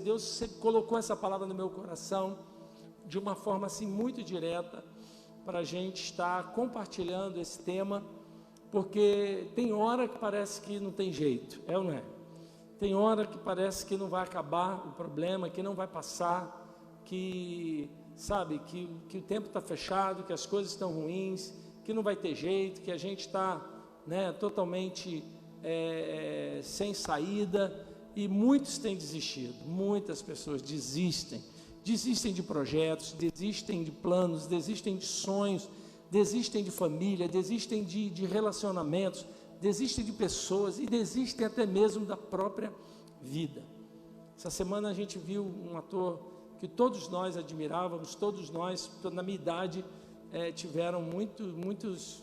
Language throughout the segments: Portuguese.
Deus sempre colocou essa palavra no meu coração de uma forma assim muito direta, para a gente estar compartilhando esse tema, porque tem hora que parece que não tem jeito, é ou não é? Tem hora que parece que não vai acabar o problema, que não vai passar, que, sabe, que o tempo está fechado, que as coisas estão ruins, que não vai ter jeito, que a gente está, né, totalmente sem saída, e muitos têm desistido, muitas pessoas desistem de projetos, desistem de planos, desistem de sonhos, desistem de família, desistem de relacionamentos, desistem de pessoas e desistem até mesmo da própria vida. Essa semana a gente viu um ator que todos nós admirávamos, todos nós, na minha idade, tiveram muitos,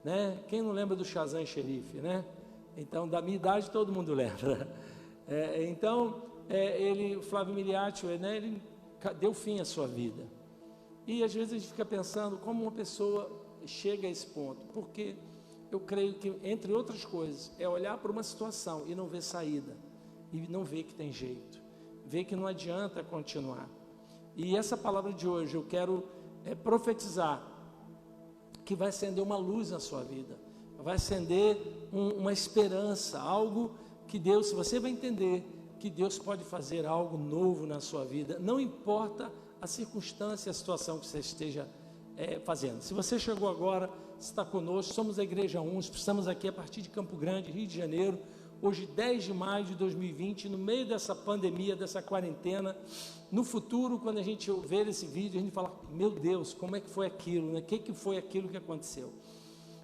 né? Quem não lembra do Shazam Xerife, né? Então, da minha idade todo mundo lembra. O Flávio Miliaccio, né, ele deu fim à sua vida. E às vezes a gente fica pensando como uma pessoa chega a esse ponto, porque eu creio que, entre outras coisas, é olhar para uma situação e não ver saída, e não ver que tem jeito, ver que não adianta continuar. E essa palavra de hoje eu quero profetizar que vai acender uma luz na sua vida, vai acender uma esperança, algo que Deus, você vai entender que Deus pode fazer algo novo na sua vida, não importa a circunstância, a situação que você esteja fazendo. Se você chegou agora, está conosco, somos a Igreja 1, estamos aqui a partir de Campo Grande, Rio de Janeiro, hoje 10 de maio de 2020, no meio dessa pandemia, dessa quarentena. No futuro, quando a gente ver esse vídeo, a gente fala, meu Deus, como é que foi aquilo, né? O que foi aquilo que aconteceu?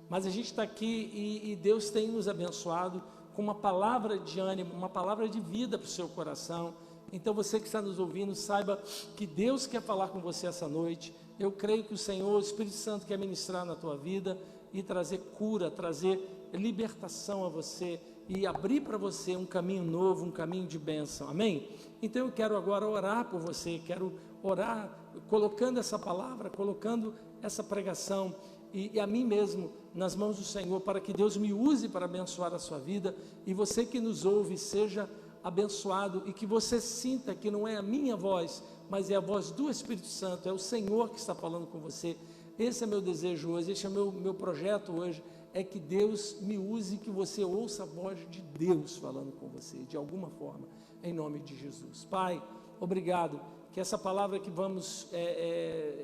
Mas a gente está aqui e Deus tem nos abençoado com uma palavra de ânimo, uma palavra de vida para o seu coração. Então você que está nos ouvindo, saiba que Deus quer falar com você essa noite. Eu creio que o Senhor, o Espírito Santo, quer ministrar na tua vida e trazer cura, trazer libertação a você e abrir para você um caminho novo, um caminho de bênção, amém? Então eu quero agora orar por você, quero orar colocando essa palavra, colocando essa pregação e a mim mesmo nas mãos do Senhor, para que Deus me use para abençoar a sua vida, e você que nos ouve seja abençoado, e que você sinta que não é a minha voz, mas é a voz do Espírito Santo, é o Senhor que está falando com você. Esse é meu desejo hoje, esse é meu projeto hoje, é que Deus me use, que você ouça a voz de Deus falando com você, de alguma forma, em nome de Jesus. Pai, obrigado, que essa palavra que vamos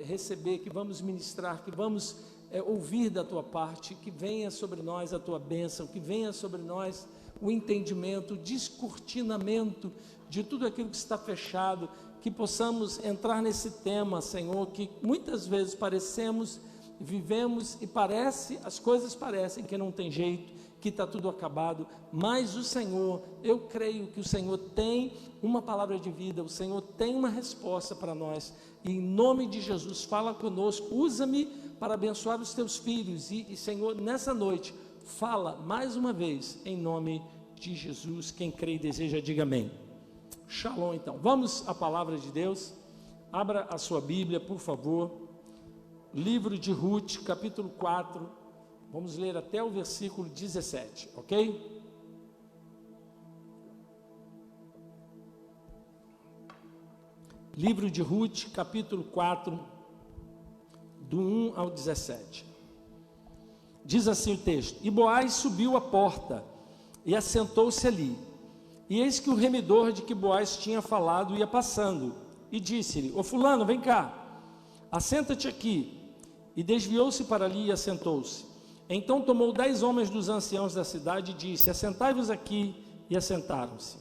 receber, que vamos ministrar, que vamos ouvir da tua parte, que venha sobre nós a tua bênção, que venha sobre nós o entendimento, o descortinamento de tudo aquilo que está fechado, que possamos entrar nesse tema, Senhor, que muitas vezes vivemos e as coisas parecem que não tem jeito, que está tudo acabado, mas o Senhor, eu creio que o Senhor tem uma palavra de vida, o Senhor tem uma resposta para nós, e em nome de Jesus, fala conosco, usa-me para abençoar os teus filhos, e Senhor, nessa noite, fala mais uma vez, em nome de Jesus. Quem crê e deseja, diga amém. Shalom. Então, vamos à palavra de Deus. Abra a sua Bíblia, por favor, livro de Ruth, capítulo 4, vamos ler até o versículo 17, ok? Livro de Ruth, capítulo 4, do 1 ao 17. Diz assim o texto: E Boaz subiu à porta e assentou-se ali. E eis que o remidor de que Boaz tinha falado ia passando, e disse-lhe: Ô fulano, vem cá, assenta-te aqui. E desviou-se para ali e assentou-se. Então tomou 10 homens dos anciãos da cidade e disse: Assentai-vos aqui. E assentaram-se.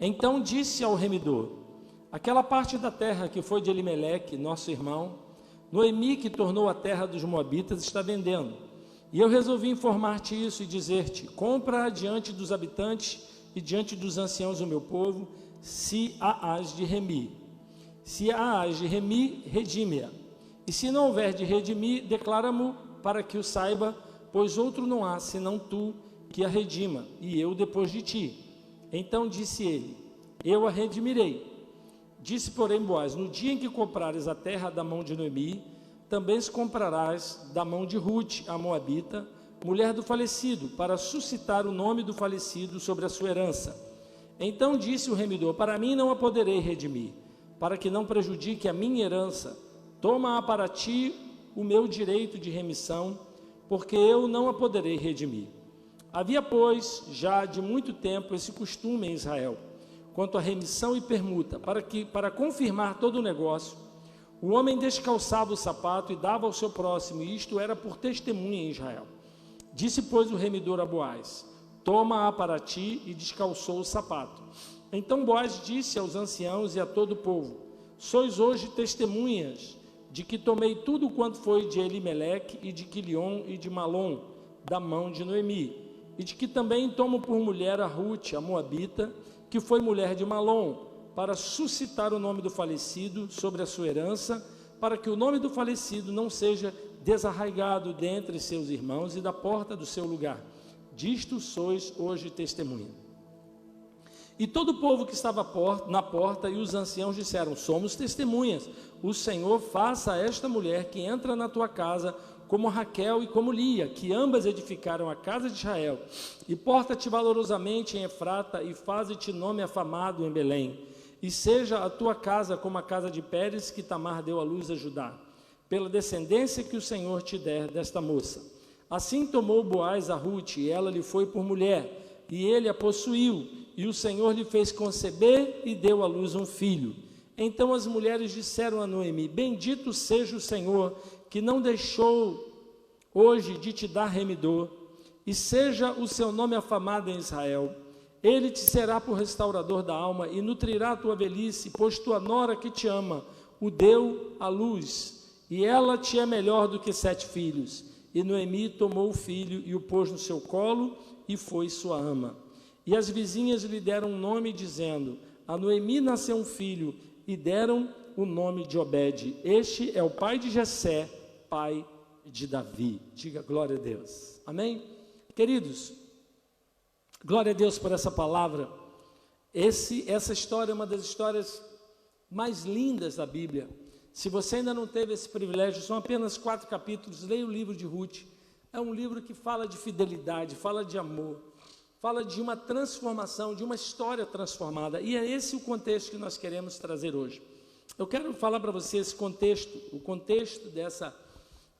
Então disse ao remidor: Aquela parte da terra que foi de Elimeleque, nosso irmão, Noemi, que tornou a terra dos moabitas, está vendendo. E eu resolvi informar-te isso e dizer-te: compra diante dos habitantes e diante dos anciãos do meu povo, se a hás de remir. Se a hás de remir, redime-a. E se não houver de redimir, declara-mo para que o saiba, pois outro não há, senão tu, que a redima, e eu depois de ti. Então disse ele: eu a redimirei. Disse, porém, Boaz: no dia em que comprares a terra da mão de Noemi, também se comprarás da mão de Ruth, a moabita, mulher do falecido, para suscitar o nome do falecido sobre a sua herança. Então disse o remidor: para mim não a poderei redimir, para que não prejudique a minha herança. Toma para ti o meu direito de remissão, porque eu não a poderei redimir. Havia, pois, já de muito tempo esse costume em Israel, quanto à remissão e permuta, para confirmar todo o negócio, o homem descalçava o sapato e dava ao seu próximo, e isto era por testemunha em Israel. Disse, pois, o remidor a Boaz: toma-a para ti, e descalçou o sapato. Então Boaz disse aos anciãos e a todo o povo: sois hoje testemunhas de que tomei tudo quanto foi de Elimeleque e de Quilion e de Malom, da mão de Noemi, e de que também tomo por mulher a Rute, a Moabita, que foi mulher de Malom, para suscitar o nome do falecido sobre a sua herança, para que o nome do falecido não seja desarraigado dentre seus irmãos e da porta do seu lugar. Disto sois hoje testemunha. E todo o povo que estava na porta e os anciãos disseram: somos testemunhas. O Senhor faça a esta mulher que entra na tua casa como Raquel e como Lia, que ambas edificaram a casa de Israel, e porta-te valorosamente em Efrata, e faze-te nome afamado em Belém, e seja a tua casa como a casa de Pérez, que Tamar deu à luz a Judá, pela descendência que o Senhor te der desta moça. Assim tomou Boaz a Rute, e ela lhe foi por mulher, e ele a possuiu, e o Senhor lhe fez conceber e deu à luz um filho. Então as mulheres disseram a Noemi: bendito seja o Senhor, que não deixou hoje de te dar remidor, e seja o seu nome afamado em Israel. Ele te será por restaurador da alma, e nutrirá a tua velhice, pois tua nora que te ama o deu à luz, e ela te é melhor do que 7 filhos. E Noemi tomou o filho e o pôs no seu colo, e foi sua ama. E as vizinhas lhe deram um nome, dizendo: a Noemi nasceu um filho, e deram o nome de Obed. Este é o pai de Jessé, pai de Davi. Diga glória a Deus. Amém? Queridos, glória a Deus por essa palavra. Essa história é uma das histórias mais lindas da Bíblia. Se você ainda não teve esse privilégio, são apenas 4 capítulos, leia o livro de Ruth. É um livro que fala de fidelidade, fala de amor, fala de uma transformação, de uma história transformada. E é esse o contexto que nós queremos trazer hoje. Eu quero falar para você esse contexto, o contexto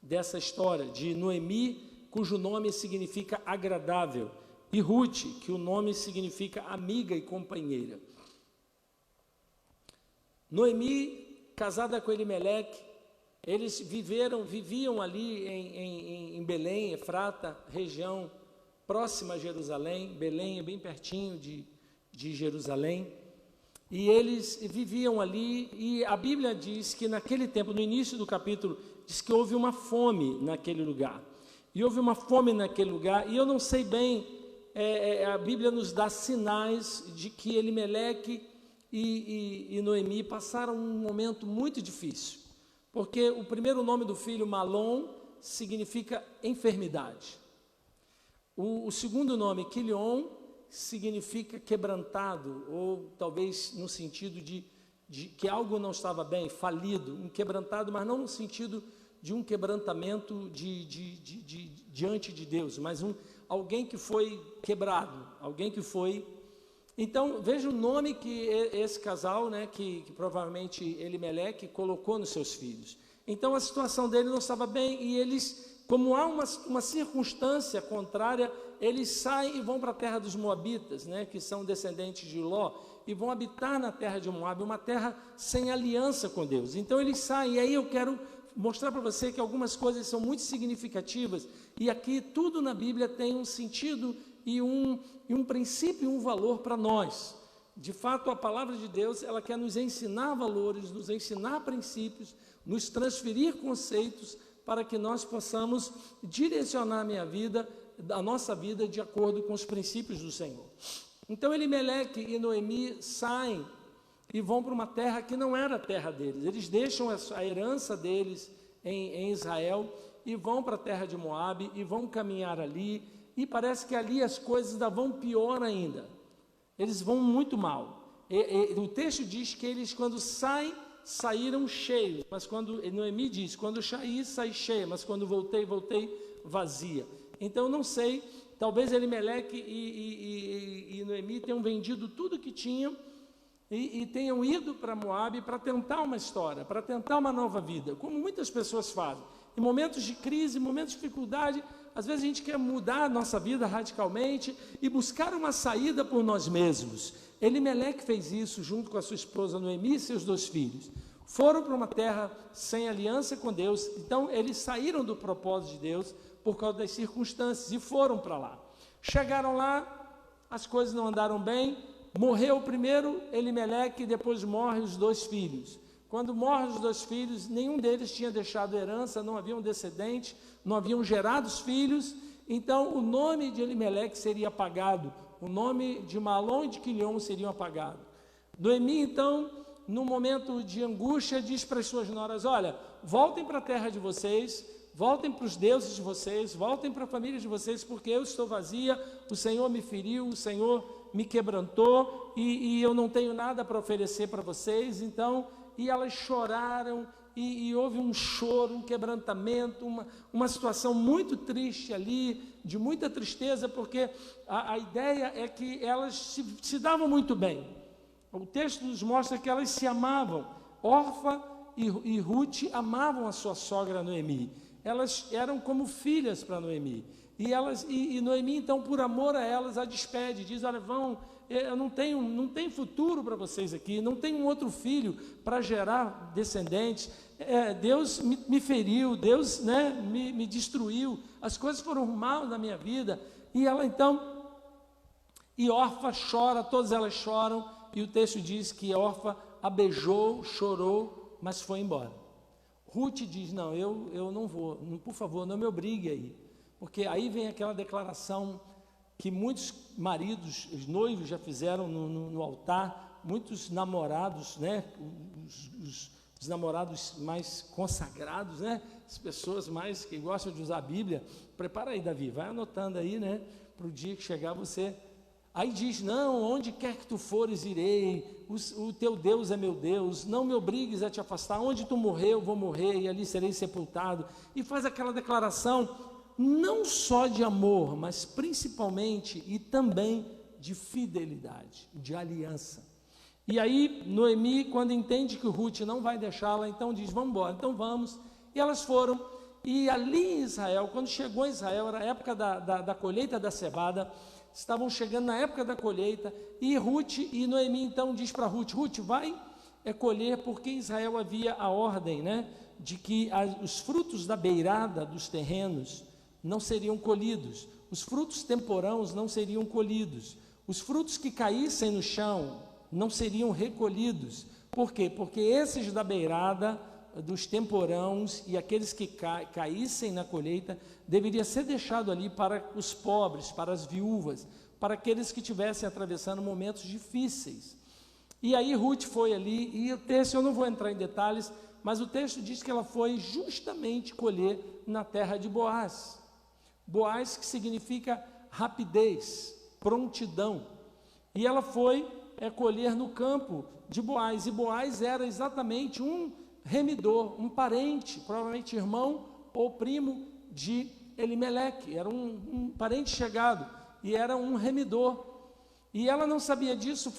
dessa história de Noemi, cujo nome significa agradável, e Ruth, que o nome significa amiga e companheira. Noemi, casada com Elimeleque, eles viviam ali em Belém, Efrata, região próxima a Jerusalém. Belém é bem pertinho de Jerusalém, e eles viviam ali, e a Bíblia diz que naquele tempo, no início do capítulo, diz que houve uma fome naquele lugar, e eu não sei bem, a Bíblia nos dá sinais de que Elimeleque e Noemi passaram um momento muito difícil, porque o primeiro nome do filho, Malom, significa enfermidade. O segundo nome, Quilion, significa quebrantado, ou talvez no sentido de que algo não estava bem, falido, um quebrantado, mas não no sentido de um quebrantamento diante de Deus, mas alguém que foi quebrado, alguém que foi. Então, veja o nome que esse casal, que provavelmente Elimeleque colocou nos seus filhos. Então, a situação dele não estava bem, e eles, como há uma circunstância contrária, eles saem e vão para a terra dos Moabitas, que são descendentes de Ló, e vão habitar na terra de Moabe, uma terra sem aliança com Deus. Então, eles saem, e aí eu quero mostrar para você que algumas coisas são muito significativas, e aqui tudo na Bíblia tem um sentido e um princípio e um valor para nós. De fato, a palavra de Deus, ela quer nos ensinar valores, nos ensinar princípios, nos transferir conceitos, para que nós possamos direcionar a nossa vida de acordo com os princípios do Senhor. Então, Elimeleque e Noemi saem e vão para uma terra que não era a terra deles. Eles deixam a herança deles em Israel e vão para a terra de Moabe e vão caminhar ali, e parece que ali as coisas ainda vão pior ainda. Eles vão muito mal. O texto diz que eles, quando saíram cheios, mas quando Noemi diz, quando saí cheia, mas quando voltei vazia. Então, não sei talvez Elimeleque e Noemi tenham vendido tudo que tinham e tenham ido para Moabe para tentar uma história, para tentar uma nova vida, como muitas pessoas fazem. Em momentos de crise, em momentos de dificuldade, às vezes a gente quer mudar a nossa vida radicalmente e buscar uma saída por nós mesmos. Elimeleque fez isso junto com a sua esposa Noemi e seus 2 filhos. Foram para uma terra sem aliança com Deus, então eles saíram do propósito de Deus por causa das circunstâncias e foram para lá. Chegaram lá, as coisas não andaram bem, morreu primeiro Elimeleque e depois morrem os 2 filhos. Quando morrem os 2 filhos, nenhum deles tinha deixado herança, não haviam descendentes, não haviam gerado filhos, então o nome de Elimeleque seria apagado, o nome de Malom e de Quilion seriam apagados. Noemi, então, num momento de angústia, diz para as suas noras: olha, voltem para a terra de vocês, voltem para os deuses de vocês, voltem para a família de vocês, porque eu estou vazia, o Senhor me feriu, o Senhor me quebrantou, e eu não tenho nada para oferecer para vocês. Então, e elas choraram, e houve um choro, um quebrantamento, uma situação muito triste ali, de muita tristeza, porque a ideia é que elas se davam muito bem. O texto nos mostra que elas se amavam. Orfa e Ruth amavam a sua sogra Noemi. Elas eram como filhas para Noemi. E Noemi, então, por amor a elas, a despede, diz: olha, eu não tenho futuro para vocês aqui, não tenho um outro filho para gerar descendentes. Deus me feriu, Deus, me destruiu, as coisas foram mal na minha vida. E ela então, e Orfa chora, todas elas choram, e o texto diz que Orfa a beijou, chorou, mas foi embora. Ruth diz: não, eu não vou, por favor, não me obrigue aí, porque aí vem aquela declaração que muitos maridos, os noivos já fizeram no altar, muitos namorados, os namorados mais consagrados, as pessoas mais que gostam de usar a Bíblia. Prepara aí, Davi, vai anotando aí, para o dia que chegar você. Aí diz: não, onde quer que tu fores, irei, o teu Deus é meu Deus, não me obrigues a te afastar, onde tu morrer, eu vou morrer, e ali serei sepultado. E faz aquela declaração, não só de amor, mas principalmente e também de fidelidade, de aliança. E aí Noemi, quando entende que Ruth não vai deixá-la, então diz: vamos embora, então vamos. E elas foram, e ali em Israel, quando chegou em Israel, era a época da colheita da cevada, estavam chegando na época da colheita, e Noemi então diz para Ruth: Ruth, vai colher, porque em Israel havia a ordem, de que os frutos da beirada dos terrenos não seriam colhidos, os frutos temporãos não seriam colhidos, os frutos que caíssem no chão não seriam recolhidos. Por quê? Porque esses da beirada, dos temporãos e aqueles que caíssem na colheita, deveria ser deixado ali para os pobres, para as viúvas, para aqueles que estivessem atravessando momentos difíceis. E aí Ruth foi ali, e o texto, eu não vou entrar em detalhes, mas o texto diz que ela foi justamente colher na terra de Boaz. Boaz, que significa rapidez, prontidão. E ela foi colher no campo de Boaz, e Boaz era exatamente um remidor, um parente, provavelmente irmão ou primo de Elimeleque, era um parente chegado, e era um remidor. E ela não sabia disso,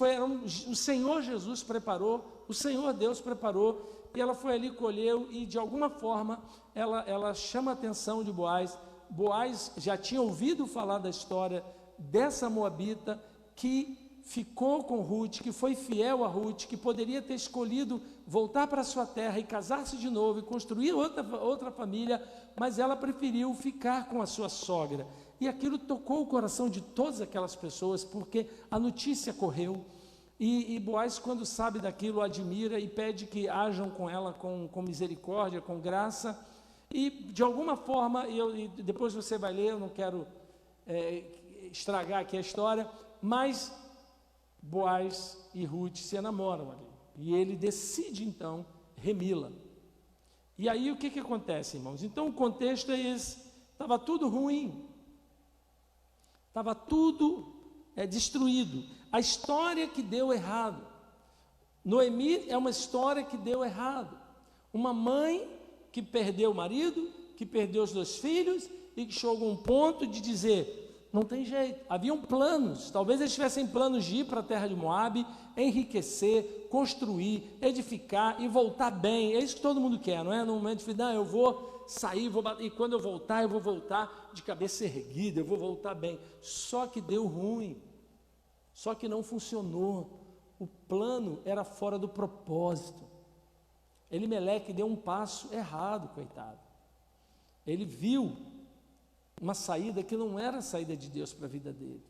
o Senhor Jesus preparou, o Senhor Deus preparou, e ela foi ali, colheu, e de alguma forma ela chama a atenção de Boaz. Boaz já tinha ouvido falar da história dessa moabita que ficou com Ruth, que foi fiel a Ruth, que poderia ter escolhido voltar para sua terra e casar-se de novo e construir outra família, mas ela preferiu ficar com a sua sogra. E aquilo tocou o coração de todas aquelas pessoas, porque a notícia correu, e Boaz, quando sabe daquilo, admira e pede que hajam com ela com misericórdia, com graça. E de alguma forma, e depois você vai ler, eu não quero estragar aqui a história, mas Boaz e Ruth se enamoram ali, e ele decide então remi-la. E aí o que acontece, irmãos? Então o contexto é esse: estava tudo ruim, estava tudo destruído, a história que deu errado. Noemi é uma história que deu errado, uma mãe que perdeu o marido, que perdeu os 2 filhos, e que chegou a um ponto de dizer: Não tem jeito. Haviam planos, talvez eles tivessem planos de ir para a terra de Moabe, enriquecer, construir, edificar e voltar bem. É isso que todo mundo quer, não é? No momento de vida, eu vou sair, e quando eu vou voltar de cabeça erguida, eu vou voltar bem. Só que deu ruim, só que não funcionou. O plano era fora do propósito. Elimeleque deu um passo errado, coitado. Ele viu uma saída que não era a saída de Deus para a vida dele.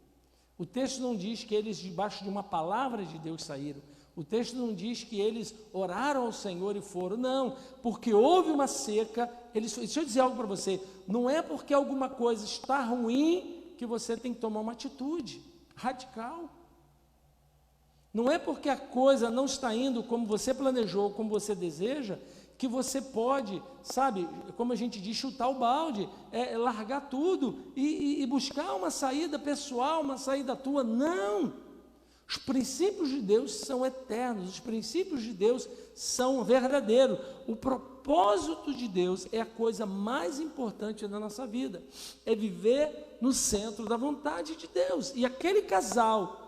O texto não diz que eles debaixo de uma palavra de Deus saíram. O texto não diz que eles oraram ao Senhor e foram. Não, porque houve uma seca. Deixa eu dizer algo para você. Não é porque alguma coisa está ruim que você tem que tomar uma atitude radical. Não é porque a coisa não está indo como você planejou, como você deseja, que você pode, sabe, como a gente diz, chutar o balde, largar tudo e buscar uma saída pessoal, uma saída tua. Não! Os princípios de Deus são eternos, os princípios de Deus são verdadeiros. O propósito de Deus é a coisa mais importante da nossa vida, é viver no centro da vontade de Deus. E aquele casal,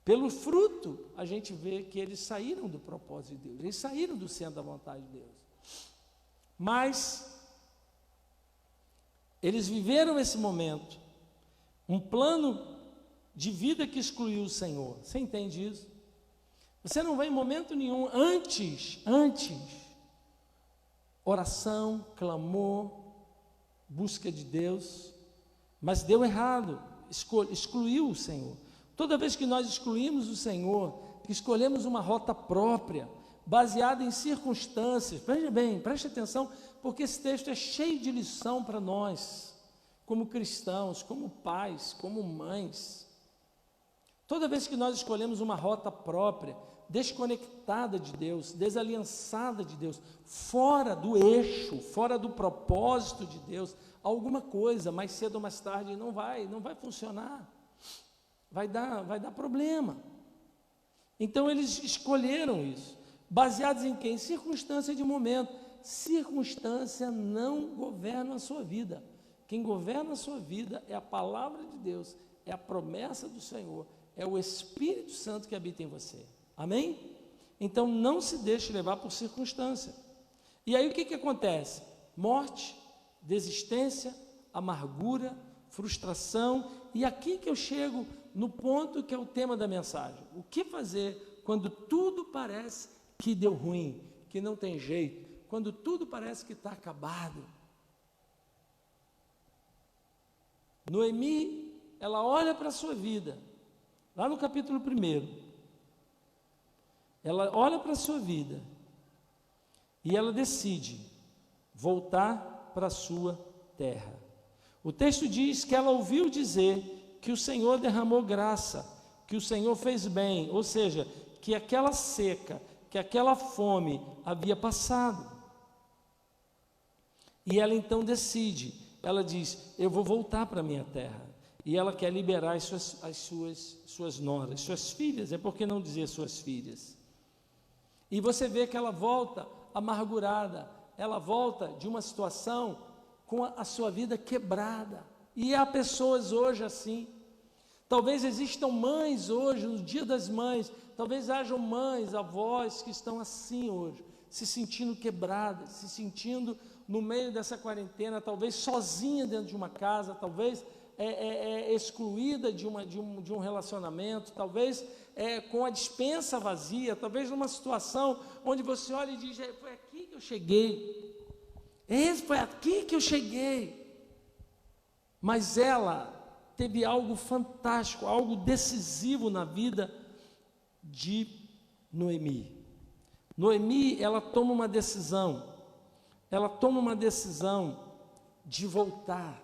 pelo fruto, a gente vê que eles saíram do propósito de Deus, eles saíram do centro da vontade de Deus. Mas eles viveram esse momento, um plano de vida que excluiu o Senhor. Você entende isso? Você não vai em momento nenhum, antes, oração, clamor, busca de Deus, mas deu errado, excluiu o Senhor. Toda vez que nós excluímos o Senhor, que escolhemos uma rota própria, baseada em circunstâncias, veja bem, preste atenção, porque esse texto é cheio de lição para nós, como cristãos, como pais, como mães. Toda vez que nós escolhemos uma rota própria, desconectada de Deus, desaliançada de Deus, fora do eixo, fora do propósito de Deus, alguma coisa, mais cedo ou mais tarde, não vai funcionar. Vai dar problema. Então eles escolheram isso, baseados em quê? Em circunstância de momento. Circunstância não governa a sua vida. Quem governa a sua vida é a palavra de Deus, é a promessa do Senhor, é o Espírito Santo que habita em você. Amém? Então não se deixe levar por circunstância. E aí o que acontece? Morte, desistência, amargura, frustração. E aqui que eu chego no ponto que é o tema da mensagem. O que fazer quando tudo parece que deu ruim, que não tem jeito, quando tudo parece que está acabado? Noemi, ela olha para a sua vida, lá no capítulo 1, ela olha para a sua vida e ela decide voltar para a sua terra. O texto diz que ela ouviu dizer que o Senhor derramou graça, que o Senhor fez bem, ou seja, que aquela seca, que aquela fome havia passado. E ela então decide, ela diz, eu vou voltar para a minha terra. E ela quer liberar as suas noras, suas filhas, é por que não dizer suas filhas? E você vê que ela volta amargurada, ela volta de uma situação com a sua vida quebrada. E há pessoas hoje assim. Talvez existam mães hoje, no Dia das Mães, talvez hajam mães, avós que estão assim hoje, se sentindo quebradas, se sentindo no meio dessa quarentena, talvez sozinha dentro de uma casa, talvez excluída de um relacionamento, talvez com a despensa vazia, talvez numa situação onde você olha e diz, foi aqui que eu cheguei, foi aqui que eu cheguei. Mas ela teve algo fantástico, algo decisivo na vida de Noemi. Noemi, ela toma uma decisão de voltar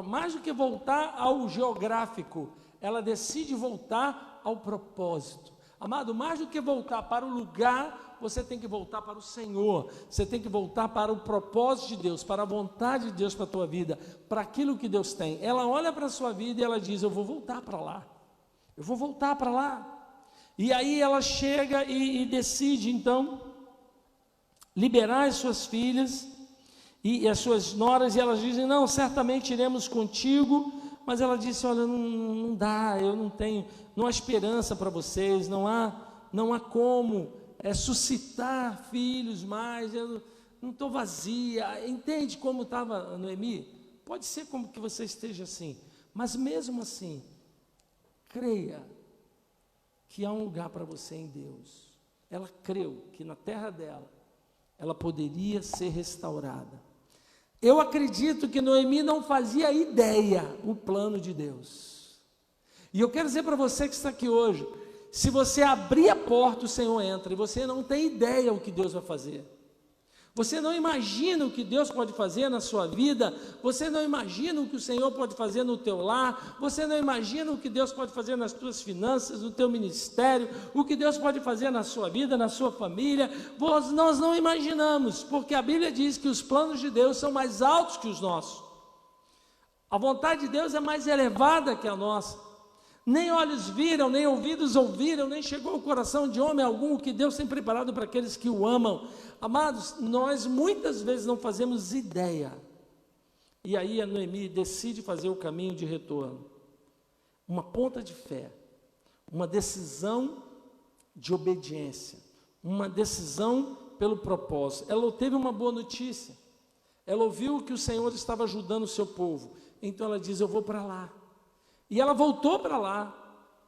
mais do que voltar ao geográfico, ela decide voltar ao propósito. Amado, mais do que voltar para o lugar, você tem que voltar para o Senhor, você tem que voltar para o propósito de Deus, para a vontade de Deus para a tua vida, para aquilo que Deus tem. Ela olha para a sua vida e ela diz, eu vou voltar para lá, eu vou voltar para lá. E aí ela chega e decide então liberar as suas filhas, e as suas noras, e elas dizem, não, certamente iremos contigo, mas ela disse, olha, não dá, eu não tenho, não há esperança para vocês, não há como suscitar filhos mais, eu não estou vazia. Entende como estava Noemi? Pode ser como que você esteja assim, mas mesmo assim, creia que há um lugar para você em Deus. Ela creu que na terra dela, ela poderia ser restaurada. Eu acredito que Noemi não fazia ideia o plano de Deus. E eu quero dizer para você que está aqui hoje, se você abrir a porta, o Senhor entra, e você não tem ideia o que Deus vai fazer. Você não imagina o que Deus pode fazer na sua vida, você não imagina o que o Senhor pode fazer no teu lar, você não imagina o que Deus pode fazer nas tuas finanças, no teu ministério, o que Deus pode fazer na sua vida, na sua família. Nós não imaginamos, porque a Bíblia diz que os planos de Deus são mais altos que os nossos. A vontade de Deus é mais elevada que a nossa. Nem olhos viram, nem ouvidos ouviram, nem chegou ao coração de homem algum o que Deus tem preparado para aqueles que o amam. Amados, nós muitas vezes não fazemos ideia. E aí a Noemi decide fazer o caminho de retorno. Uma ponta de fé, uma decisão de obediência, uma decisão pelo propósito. Ela teve uma boa notícia. Ela ouviu que o Senhor estava ajudando o seu povo. Então ela diz, eu vou para lá. E ela voltou para lá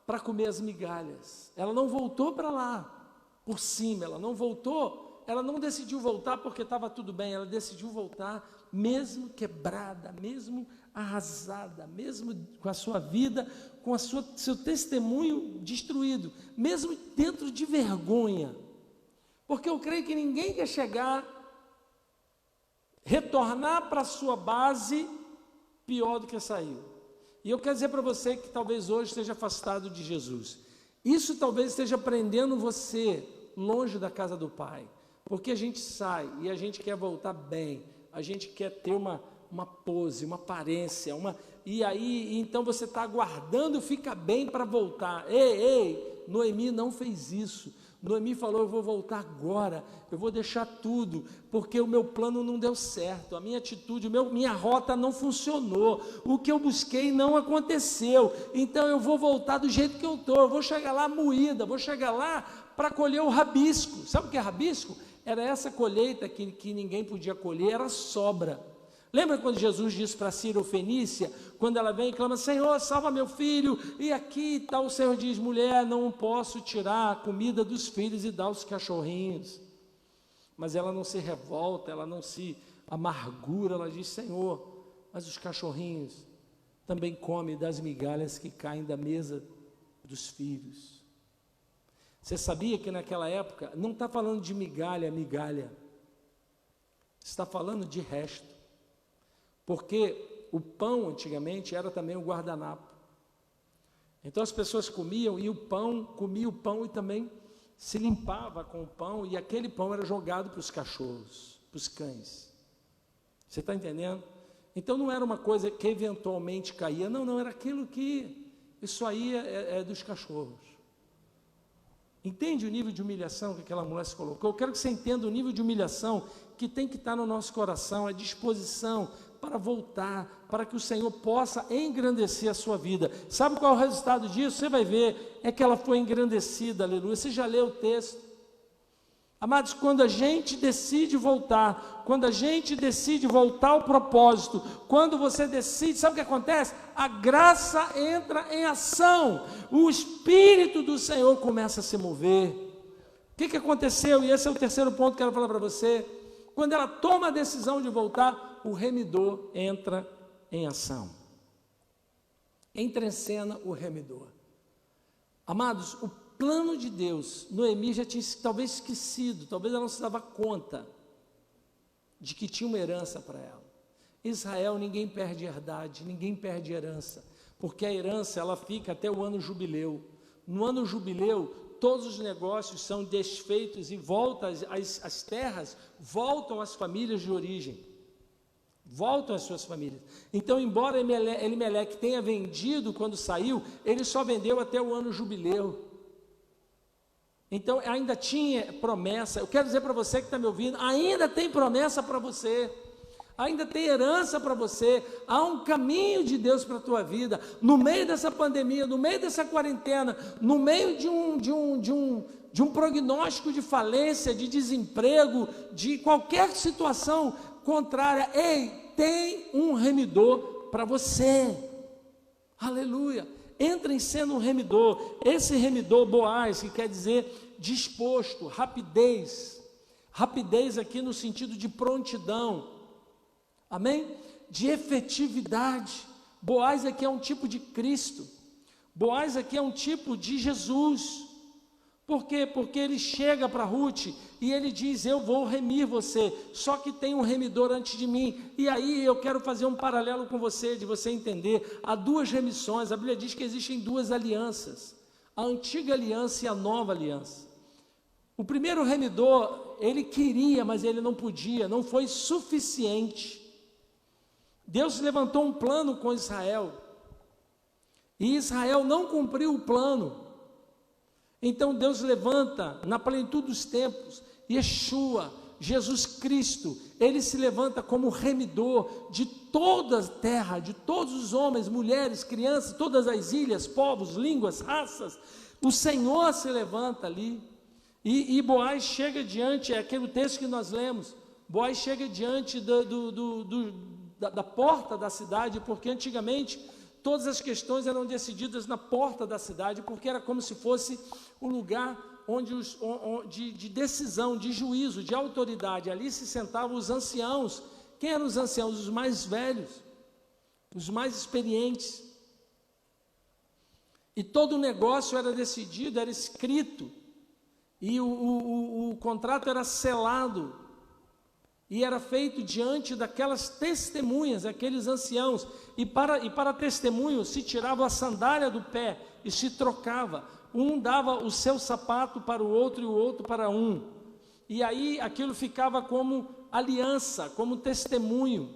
para comer as migalhas. Ela não voltou para lá por cima, ela não decidiu voltar porque estava tudo bem, ela decidiu voltar mesmo quebrada, mesmo arrasada, mesmo com a sua vida, com seu testemunho destruído, mesmo dentro de vergonha. Porque eu creio que ninguém quer retornar para a sua base pior do que saiu. E eu quero dizer para você que talvez hoje esteja afastado de Jesus. Isso talvez esteja prendendo você longe da casa do Pai. Porque a gente sai e a gente quer voltar bem. A gente quer ter uma pose, uma aparência. E aí, então você está aguardando ficar bem para voltar. Ei, Noemi não fez isso. Noemi falou, eu vou voltar agora, eu vou deixar tudo, porque o meu plano não deu certo, a minha atitude, minha rota não funcionou, o que eu busquei não aconteceu, então eu vou voltar do jeito que eu estou, eu vou chegar lá moída, vou chegar lá para colher o rabisco. Sabe o que é rabisco? Era essa colheita que ninguém podia colher, era sobra. Lembra quando Jesus disse para Ciro Fenícia, quando ela vem e clama, Senhor, salva meu filho, e aqui está, o Senhor diz, mulher, não posso tirar a comida dos filhos e dar aos cachorrinhos. Mas ela não se revolta, ela não se amargura, ela diz, Senhor, mas os cachorrinhos também comem das migalhas que caem da mesa dos filhos. Você sabia que naquela época, não está falando de migalha, está falando de resto. Porque o pão antigamente era também o guardanapo. Então as pessoas comiam comia o pão e também se limpava com o pão, e aquele pão era jogado para os cachorros, para os cães. Você está entendendo? Então não era uma coisa que eventualmente caía, não, era aquilo que, isso aí é dos cachorros. Entende o nível de humilhação que aquela mulher se colocou? Eu quero que você entenda o nível de humilhação que tem que estar no nosso coração, a disposição para voltar, para que o Senhor possa engrandecer a sua vida. Sabe qual é o resultado disso? Você vai ver, é que ela foi engrandecida, aleluia. Você já leu o texto? Amados, quando a gente decide voltar, ao propósito, quando você decide, sabe o que acontece? A graça entra em ação, o Espírito do Senhor começa a se mover. O que aconteceu? E esse é o terceiro ponto que eu quero falar para você. Quando ela toma a decisão de voltar, o remidor entra em ação. Entra em cena o remidor. Amados, o plano de Deus, Noemi já tinha talvez esquecido, talvez ela não se dava conta de que tinha uma herança para ela. Israel, ninguém perde herdade, ninguém perde herança, porque a herança ela fica até o ano jubileu. No ano jubileu, todos os negócios são desfeitos e as terras voltam às famílias de origem. Voltam às suas famílias. Então, embora Elimeleque tenha vendido quando saiu, ele só vendeu até o ano jubileu. Então, ainda tinha promessa. Eu quero dizer para você que está me ouvindo, ainda tem promessa para você. ainda tem herança para você, há um caminho de Deus para a tua vida, no meio dessa pandemia, no meio dessa quarentena, no meio de um prognóstico de falência, de desemprego, de qualquer situação contrária. Ei, tem um remidor para você, aleluia. Entra em cena um remidor. Esse remidor, Boaz, que quer dizer disposto, rapidez aqui no sentido de prontidão, amém? De efetividade. Boaz aqui é um tipo de Cristo, Boaz aqui é um tipo de Jesus. Por quê? Porque ele chega para Ruth e ele diz: eu vou remir você, só que tem um remidor antes de mim. E aí eu quero fazer um paralelo com você, de você entender, há duas remissões. A Bíblia diz que existem duas alianças, a antiga aliança e a nova aliança. O primeiro remidor, ele queria, mas ele não podia, não foi suficiente. Deus levantou um plano com Israel, e Israel não cumpriu o plano. Então Deus levanta, na plenitude dos tempos, Yeshua, Jesus Cristo, ele se levanta como remidor de toda a terra, de todos os homens, mulheres, crianças, todas as ilhas, povos, línguas, raças. O Senhor se levanta ali, e Boaz chega diante, é aquele texto que nós lemos, Boaz chega diante da porta da cidade, porque antigamente todas as questões eram decididas na porta da cidade, porque era como se fosse um lugar de decisão, de juízo, de autoridade. Ali se sentavam os anciãos. Quem eram os anciãos? Os mais velhos, os mais experientes. E todo o negócio era decidido, era escrito, e o contrato era selado, e era feito diante daquelas testemunhas, aqueles anciãos, e para testemunho se tirava a sandália do pé e se trocava, um dava o seu sapato para o outro e o outro para um, e aí aquilo ficava como aliança, como testemunho.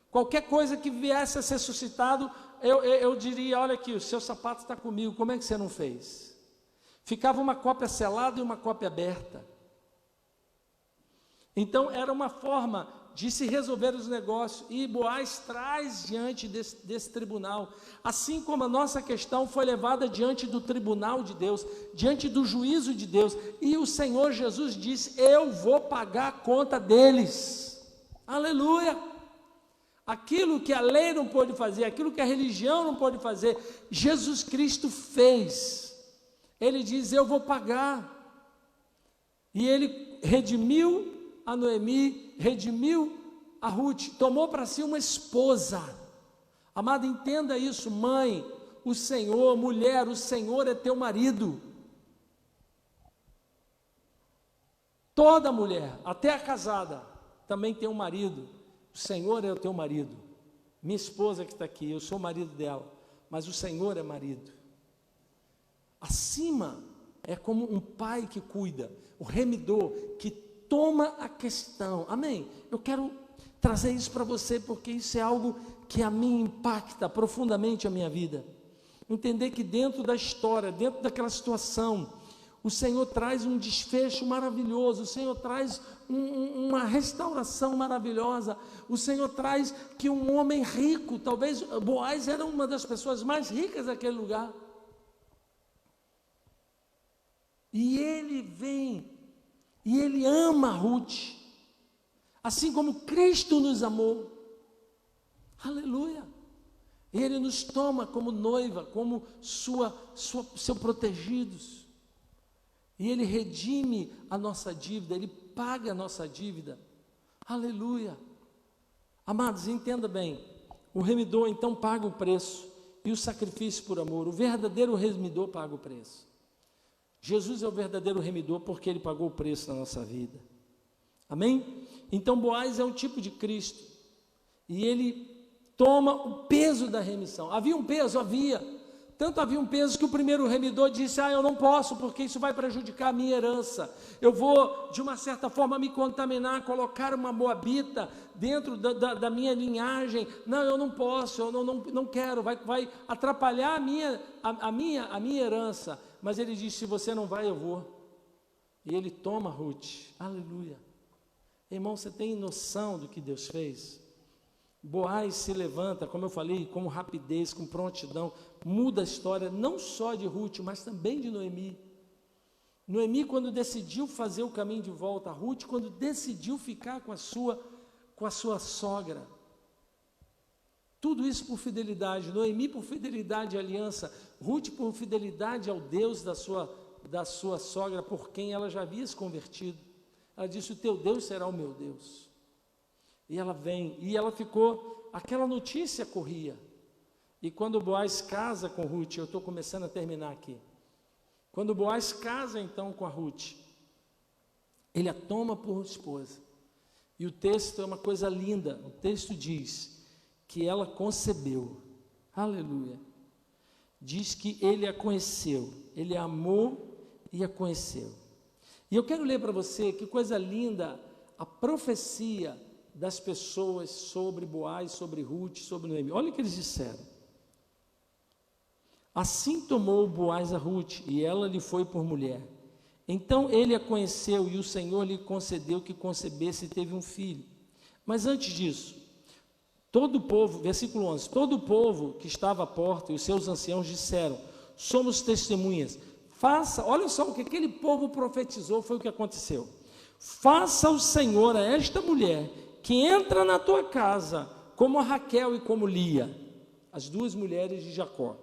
Qualquer coisa que viesse a ser suscitado, eu diria: olha aqui, o seu sapato está comigo, como é que você não fez? Ficava uma cópia selada e uma cópia aberta. Então era uma forma de se resolver os negócios, e Boaz traz diante desse tribunal, assim como a nossa questão foi levada diante do tribunal de Deus, diante do juízo de Deus, e o Senhor Jesus disse: eu vou pagar a conta deles, aleluia. Aquilo que a lei não pôde fazer, aquilo que a religião não pôde fazer, Jesus Cristo fez. Ele diz: eu vou pagar. E ele redimiu a Noemi, redimiu a Ruth, tomou para si uma esposa. Amado, entenda isso, mãe, o Senhor, mulher, o Senhor é teu marido. Toda mulher, até a casada, também tem um marido. O Senhor é o teu marido. Minha esposa que está aqui, eu sou o marido dela, mas o Senhor é marido. Acima é como um pai que cuida, o remidor que toma a questão, amém? Eu quero trazer isso para você, porque isso é algo que a mim impacta profundamente a minha vida. Entender que dentro da história, dentro daquela situação, o Senhor traz um desfecho maravilhoso, o Senhor traz uma restauração maravilhosa, o Senhor traz que um homem rico, talvez Boaz era uma das pessoas mais ricas daquele lugar, e ele vem, e ele ama Ruth, assim como Cristo nos amou, aleluia. Ele nos toma como noiva, como seu protegidos, e ele redime a nossa dívida, ele paga a nossa dívida, aleluia. Amados, entenda bem, o remidor então paga o preço, e o sacrifício por amor, o verdadeiro remidor paga o preço. Jesus é o verdadeiro remidor, porque ele pagou o preço na nossa vida, amém? Então Boaz é um tipo de Cristo, e ele toma o peso da remissão. Havia um peso? Havia. Tanto havia um peso que o primeiro remidor disse: eu não posso, porque isso vai prejudicar a minha herança. Eu vou, de uma certa forma, me contaminar, colocar uma moabita dentro da minha linhagem. Não, eu não posso, eu não quero, vai atrapalhar a minha herança. Mas ele disse: se você não vai, eu vou. E ele toma Ruth, aleluia. Irmão, você tem noção do que Deus fez? Boaz se levanta, como eu falei, com rapidez, com prontidão, muda a história não só de Ruth, mas também de Noemi. Noemi, quando decidiu fazer o caminho de volta, Ruth, quando decidiu ficar com a sua sogra. Tudo isso por fidelidade. Noemi por fidelidade à aliança, Ruth por fidelidade ao Deus da sua sogra, por quem ela já havia se convertido. Ela disse: o teu Deus será o meu Deus. E ela vem, e ela ficou, aquela notícia corria. E quando Boaz casa com Ruth, eu estou começando a terminar aqui. Quando Boaz casa então com a Ruth, ele a toma por esposa. E o texto é uma coisa linda, o texto diz que ela concebeu, aleluia. Diz que ele a conheceu, ele a amou e a conheceu. E eu quero ler para você que coisa linda a profecia das pessoas sobre Boaz, sobre Ruth, sobre Noemi. Olha o que eles disseram. Assim tomou Boaz a Ruth, e ela lhe foi por mulher. Então ele a conheceu, e o Senhor lhe concedeu que concebesse e teve um filho. Mas antes disso, todo o povo, versículo 11, todo o povo que estava à porta e os seus anciãos disseram: somos testemunhas. Olha só o que aquele povo profetizou, foi o que aconteceu. Faça o Senhor a esta mulher que entra na tua casa, como a Raquel e como Lia, as duas mulheres de Jacó,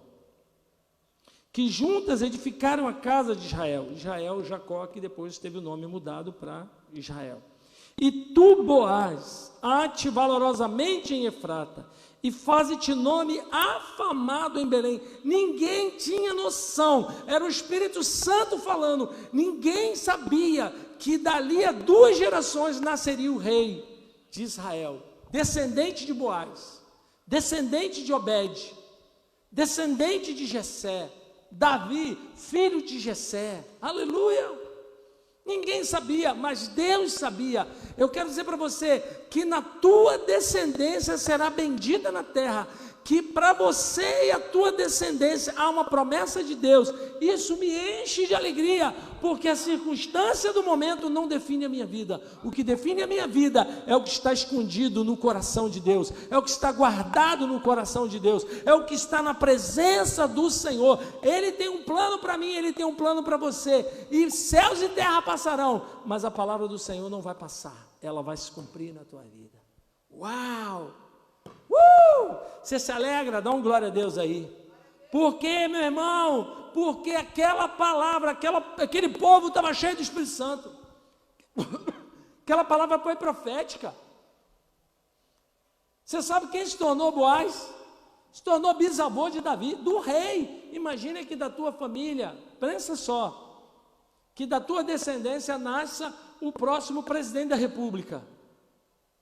que juntas edificaram a casa de Israel. Jacó, que depois teve o nome mudado para Israel. E tu, Boaz, ate valorosamente em Efrata, e faze-te nome afamado em Belém. Ninguém tinha noção, era o Espírito Santo falando, ninguém sabia que dali a 2 gerações nasceria o rei de Israel, descendente de Boaz, descendente de Obed, descendente de Jessé, Davi, filho de Jessé, aleluia. Ninguém sabia, mas Deus sabia. Eu quero dizer para você que na tua descendência será bendita na terra, que para você e a tua descendência há uma promessa de Deus. Isso me enche de alegria, porque a circunstância do momento não define a minha vida. O que define a minha vida é o que está escondido no coração de Deus, é o que está guardado no coração de Deus, é o que está na presença do Senhor. Ele tem um plano para mim, Ele tem um plano para você, e céus e terra passarão, mas a palavra do Senhor não vai passar, ela vai se cumprir na tua vida. Uau! Você se alegra? Dá um glória a Deus aí. Por quê, meu irmão? Porque aquela palavra, aquele povo estava cheio do Espírito Santo. Aquela palavra foi profética. Você sabe quem se tornou Boaz? Se tornou bisavô de Davi, do rei. Imagina que da tua família, pensa só, que da tua descendência nasça o próximo presidente da república.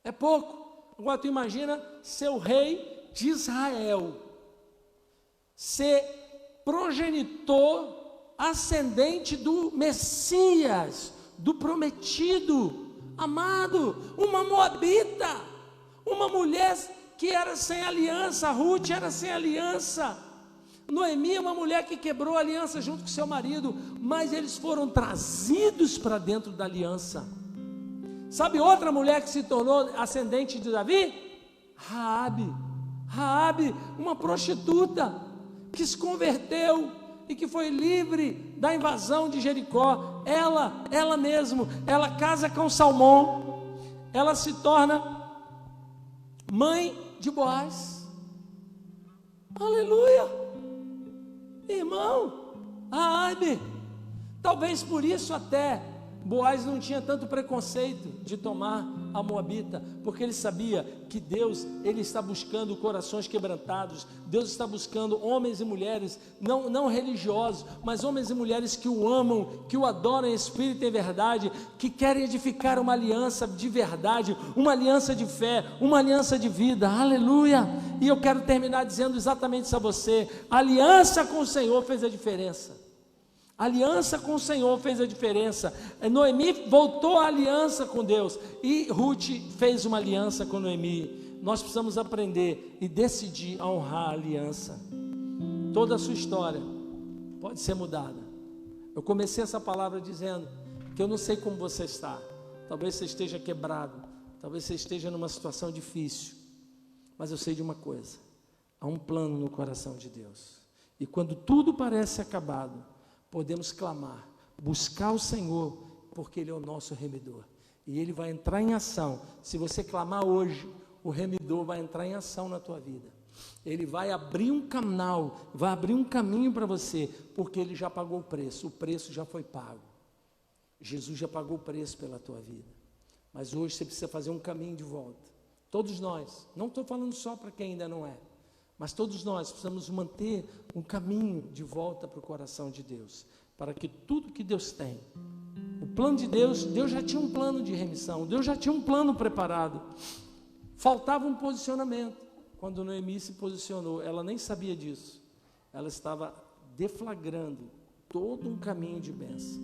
É pouco. Agora tu imagina ser o rei de Israel, ser progenitor ascendente do Messias, do prometido, amado, uma moabita, uma mulher que era sem aliança. Ruth era sem aliança. Noemi é uma mulher que quebrou a aliança junto com seu marido, mas eles foram trazidos para dentro da aliança. Sabe outra mulher que se tornou ascendente de Davi? Raabe, uma prostituta que se converteu e que foi livre da invasão de Jericó. Ela mesmo, ela casa com Salmão, ela se torna mãe de Boaz. Aleluia, irmão. Raabe, talvez por isso até Boaz não tinha tanto preconceito de tomar a moabita, porque ele sabia que Deus, Ele está buscando corações quebrantados. Deus está buscando homens e mulheres, não religiosos, mas homens e mulheres que o amam, que o adoram em espírito e em verdade, que querem edificar uma aliança de verdade, uma aliança de fé, uma aliança de vida, aleluia. E eu quero terminar dizendo exatamente isso a você: a aliança com o Senhor fez a diferença. A aliança com o Senhor fez a diferença. Noemi voltou à aliança com Deus, e Ruth fez uma aliança com Noemi. Nós precisamos aprender e decidir a honrar a aliança. Toda a sua história pode ser mudada. Eu comecei essa palavra dizendo que eu não sei como você está. Talvez você esteja quebrado, talvez você esteja numa situação difícil, Mas eu sei de uma coisa: há um plano no coração de Deus. E quando tudo parece acabado, podemos clamar, buscar o Senhor, porque Ele é o nosso remidor. E Ele vai entrar em ação. Se você clamar hoje, o remidor vai entrar em ação na tua vida. Ele vai abrir um canal, vai abrir um caminho para você, porque Ele já pagou o preço já foi pago. Jesus já pagou o preço pela tua vida. Mas hoje você precisa fazer um caminho de volta. Todos nós, não estou falando só para quem ainda não é, mas todos nós precisamos manter um caminho de volta para o coração de Deus, para que tudo que Deus tem, o plano de Deus, Deus já tinha um plano de remissão, Deus já tinha um plano preparado. Faltava um posicionamento. Quando Noemi se posicionou, ela nem sabia disso. Ela estava deflagrando todo um caminho de bênção.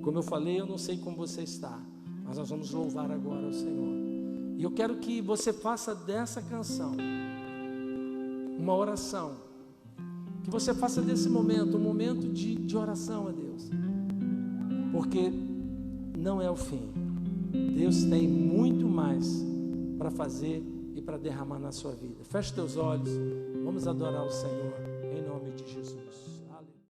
Como eu falei, eu não sei como você está, mas nós vamos louvar agora o Senhor. E eu quero que você faça dessa canção uma oração. Que você faça desse momento um momento de oração a Deus. Porque não é o fim. Deus tem muito mais para fazer e para derramar na sua vida. Feche teus olhos, vamos adorar o Senhor, em nome de Jesus.